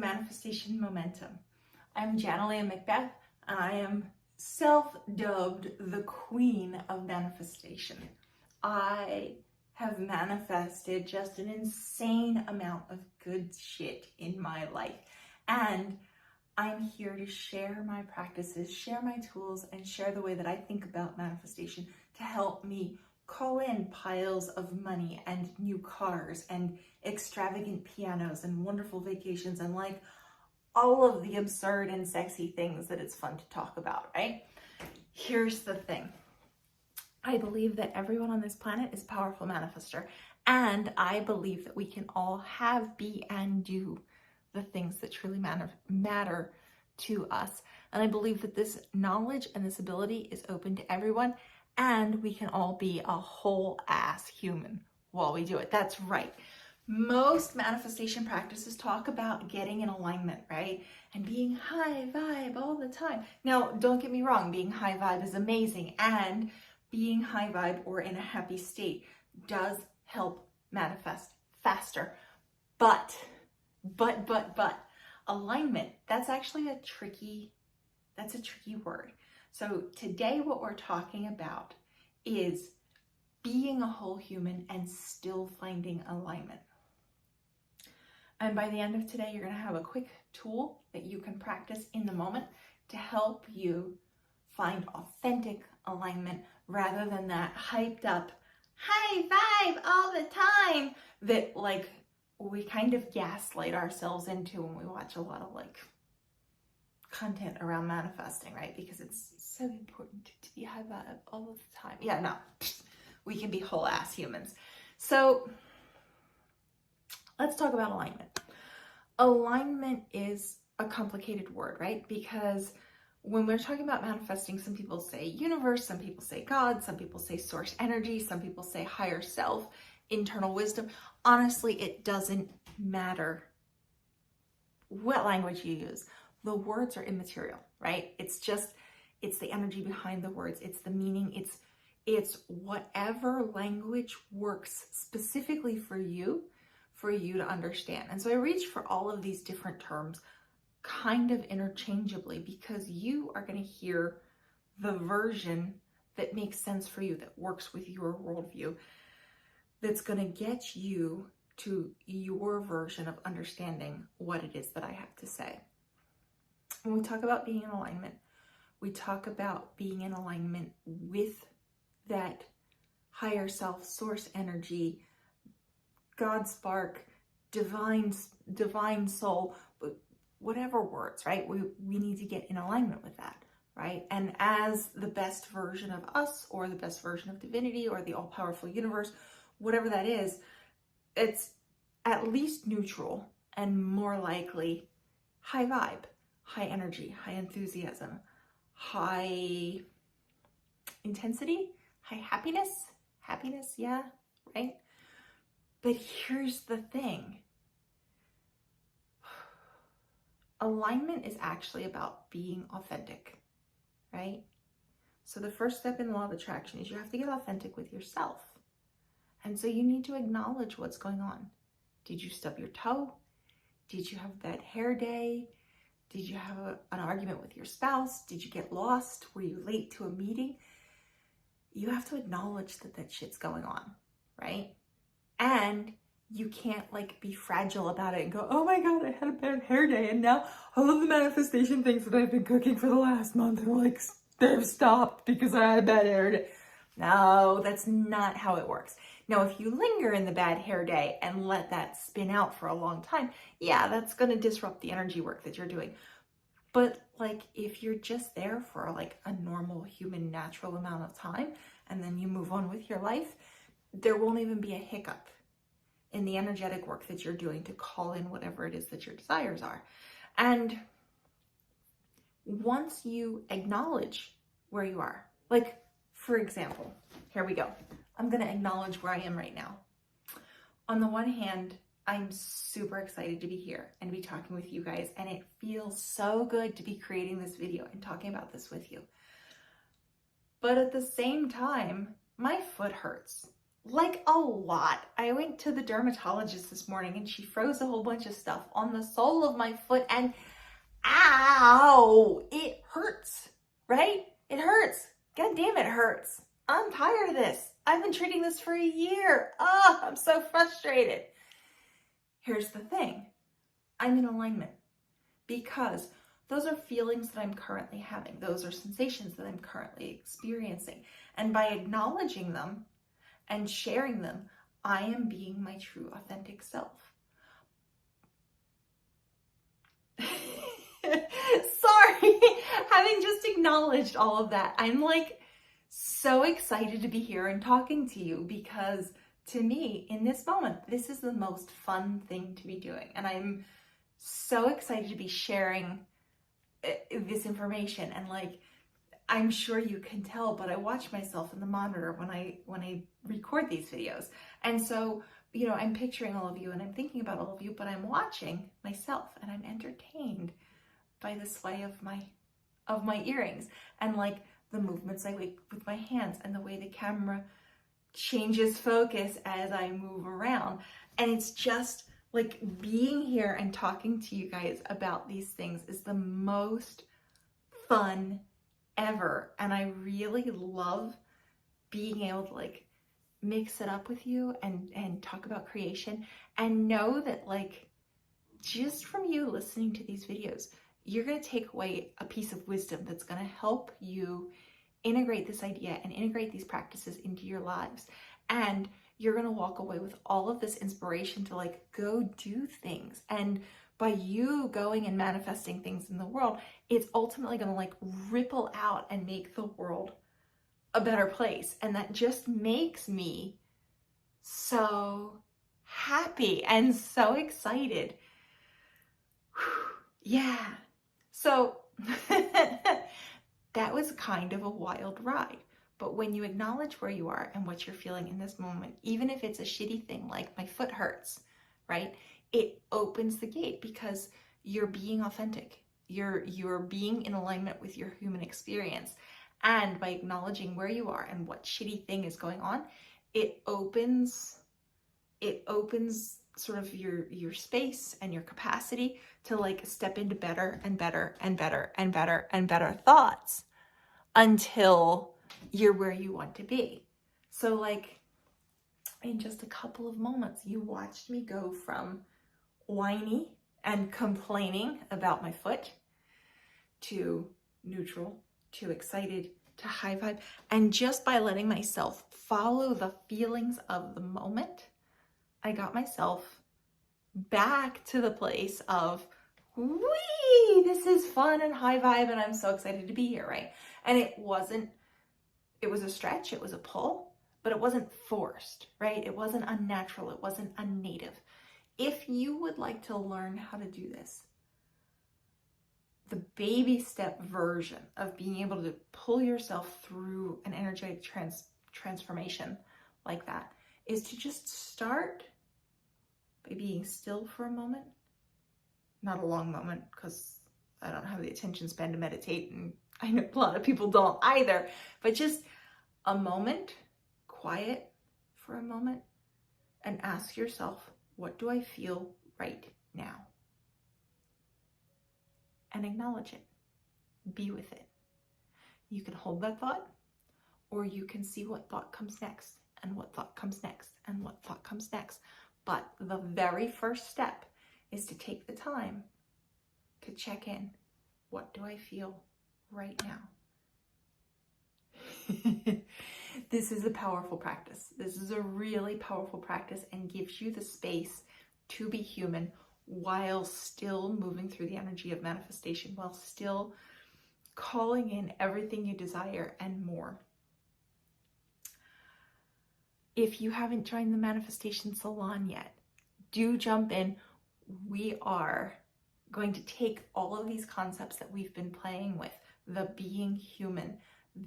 Manifestation Momentum. I'm Janalia Macbeth, and I am self-dubbed the Queen of Manifestation. I have manifested just an insane amount of good shit in my life, and I'm here to share my practices, share my tools, and share the way that I think about manifestation to help me call in piles of money and new cars and extravagant pianos and wonderful vacations and like all of the absurd and sexy things that it's fun to talk about, right? Here's the thing. I believe that everyone on this planet is a powerful manifester, and I believe that we can all have, be, and do the things that truly matter to us. And I believe that this knowledge and this ability is open to everyone, and we can all be a whole ass human while we do it. That's right. Most manifestation practices talk about getting in alignment, right? And being high vibe all the time. Now, don't get me wrong, being high vibe is amazing, and being high vibe or in a happy state does help manifest faster. But alignment, that's actually a tricky word. So today what we're talking about is being a whole human and still finding alignment. And by the end of today, you're going to have a quick tool that you can practice in the moment to help you find authentic alignment rather than that hyped up high vibe all the time that like we kind of gaslight ourselves into when we watch a lot of like content around manifesting, right? Because it's so important to be high vibe all the time. Yeah, no, we can be whole ass humans. So let's talk about alignment. Alignment is a complicated word, right? Because when we're talking about manifesting, some people say universe, some people say God, some people say source energy, some people say higher self, internal wisdom. Honestly, it doesn't matter what language you use. The words are immaterial, right? It's the energy behind the words. It's the meaning. It's whatever language works specifically for you to understand. And so I reach for all of these different terms kind of interchangeably because you are going to hear the version that makes sense for you, that works with your worldview, that's going to get you to your version of understanding what it is that I have to say. When we talk about being in alignment, we talk about being in alignment with that higher self, source energy, God spark, divine soul, whatever words, right? We need to get in alignment with that, right? And as the best version of us or the best version of divinity or the all-powerful universe, whatever that is, it's at least neutral and more likely high vibe, high energy, high enthusiasm, high intensity, high happiness, yeah, right? But here's the thing. Alignment is actually about being authentic, right? So the first step in the law of attraction is you have to get authentic with yourself. And so you need to acknowledge what's going on. Did you stub your toe? Did you have a bad hair day? Did you have an argument with your spouse? Did you get lost? Were you late to a meeting? You have to acknowledge that shit's going on, right? And you can't like be fragile about it and go, oh my God, I had a bad hair day and now all of the manifestation things that I've been cooking for the last month are like, they've stopped because I had a bad hair day. No, that's not how it works. Now, if you linger in the bad hair day and let that spin out for a long time, yeah, that's going to disrupt the energy work that you're doing. But like, if you're just there for like a normal human natural amount of time and then you move on with your life, there won't even be a hiccup in the energetic work that you're doing to call in whatever it is that your desires are. And once you acknowledge where you are, like, for example, here we go. I'm going to acknowledge where I am right now. On the one hand, I'm super excited to be here and be talking with you guys, and it feels so good to be creating this video and talking about this with you. But at the same time, my foot hurts. Like a lot. I went to the dermatologist this morning and she froze a whole bunch of stuff on the sole of my foot and ow, it hurts, right? It hurts. God damn, it hurts. I'm tired of this. I've been treating this for a year. Oh, I'm so frustrated. Here's the thing. I'm in alignment because those are feelings that I'm currently having. Those are sensations that I'm currently experiencing. And by acknowledging them and sharing them, I am being my true, authentic self. Sorry, having just acknowledged all of that, I'm like so excited to be here and talking to you because to me, in this moment, this is the most fun thing to be doing. And I'm so excited to be sharing this information. And like, I'm sure you can tell, but I watch myself in the monitor when I record these videos. And so, you know, I'm picturing all of you and I'm thinking about all of you, but I'm watching myself and I'm entertained by the sway of my earrings and like the movements I make with my hands and the way the camera changes focus as I move around. And it's just like being here and talking to you guys about these things is the most fun ever. And I really love being able to like mix it up with you and talk about creation and know that like just from you listening to these videos, you're going to take away a piece of wisdom that's going to help you integrate this idea and integrate these practices into your lives. And you're going to walk away with all of this inspiration to like go do things. And by you going and manifesting things in the world, it's ultimately going to like ripple out and make the world a better place. And that just makes me so happy and so excited. Yeah. So that was kind of a wild ride. But when you acknowledge where you are and what you're feeling in this moment, even if it's a shitty thing like my foot hurts, right? It opens the gate because you're being authentic. You're being in alignment with your human experience. And by acknowledging where you are and what shitty thing is going on, it opens sort of your space and your capacity to like step into better and better and better and better and better thoughts until you're where you want to be. So like in just a couple of moments, you watched me go from whiny and complaining about my foot to neutral, to excited, to high vibe. And just by letting myself follow the feelings of the moment, I got myself back to the place of, wee, this is fun and high vibe and I'm so excited to be here, right? And it was a stretch, it was a pull, but it wasn't forced, right? It wasn't unnatural, it wasn't unnative. If you would like to learn how to do this, the baby step version of being able to pull yourself through an energetic transformation like that is to just start by being still for a moment. Not a long moment, because I don't have the attention span to meditate, and I know a lot of people don't either, but just a moment, quiet for a moment, and ask yourself, what do I feel right now? And acknowledge it. Be with it. You can hold that thought, or you can see what thought comes next, and what thought comes next, and what thought comes next. But the very first step is to take the time to check in. What do I feel right now? This is a powerful practice. This is a really powerful practice and gives you the space to be human while still moving through the energy of manifestation, while still calling in everything you desire and more. If you haven't joined the Manifestation Salon yet, do jump in. We are going to take all of these concepts that we've been playing with, the being human,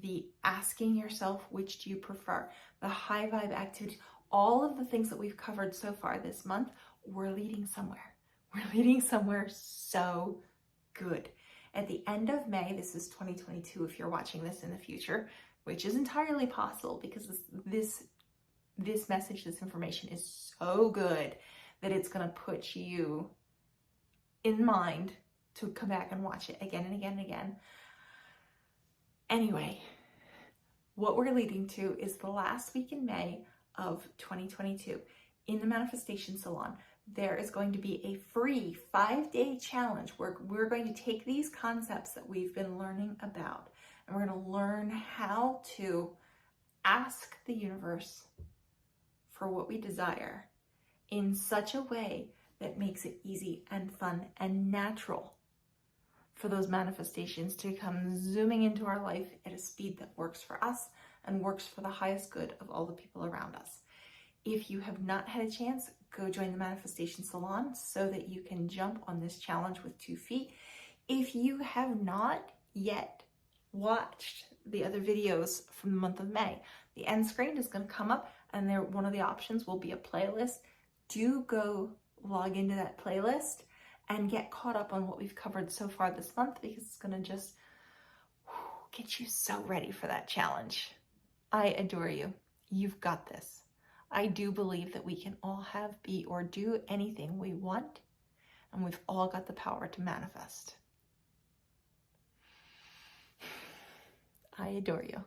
the asking yourself, which do you prefer, the high vibe activity, all of the things that we've covered so far this month, we're leading somewhere. We're leading somewhere so good. At the end of May, this is 2022 if you're watching this in the future, which is entirely possible because this message, this information is so good that it's going to put you in mind to come back and watch it again and again and again. Anyway, what we're leading to is the last week in May of 2022 in the Manifestation Salon. There is going to be a free 5-day challenge where we're going to take these concepts that we've been learning about, and we're going to learn how to ask the universe for what we desire in such a way that makes it easy and fun and natural for those manifestations to come zooming into our life at a speed that works for us and works for the highest good of all the people around us. If you have not had a chance, go join the Manifestation Salon so that you can jump on this challenge with 2 feet. If you have not yet watched the other videos from the month of May, the end screen is going to come up, and there one of the options will be a playlist. Do go log into that playlist and get caught up on what we've covered so far this month, because it's going to just get you so ready for that challenge. I adore you. You've got this. I do believe that we can all have, be, or do anything we want, and we've all got the power to manifest. I adore you.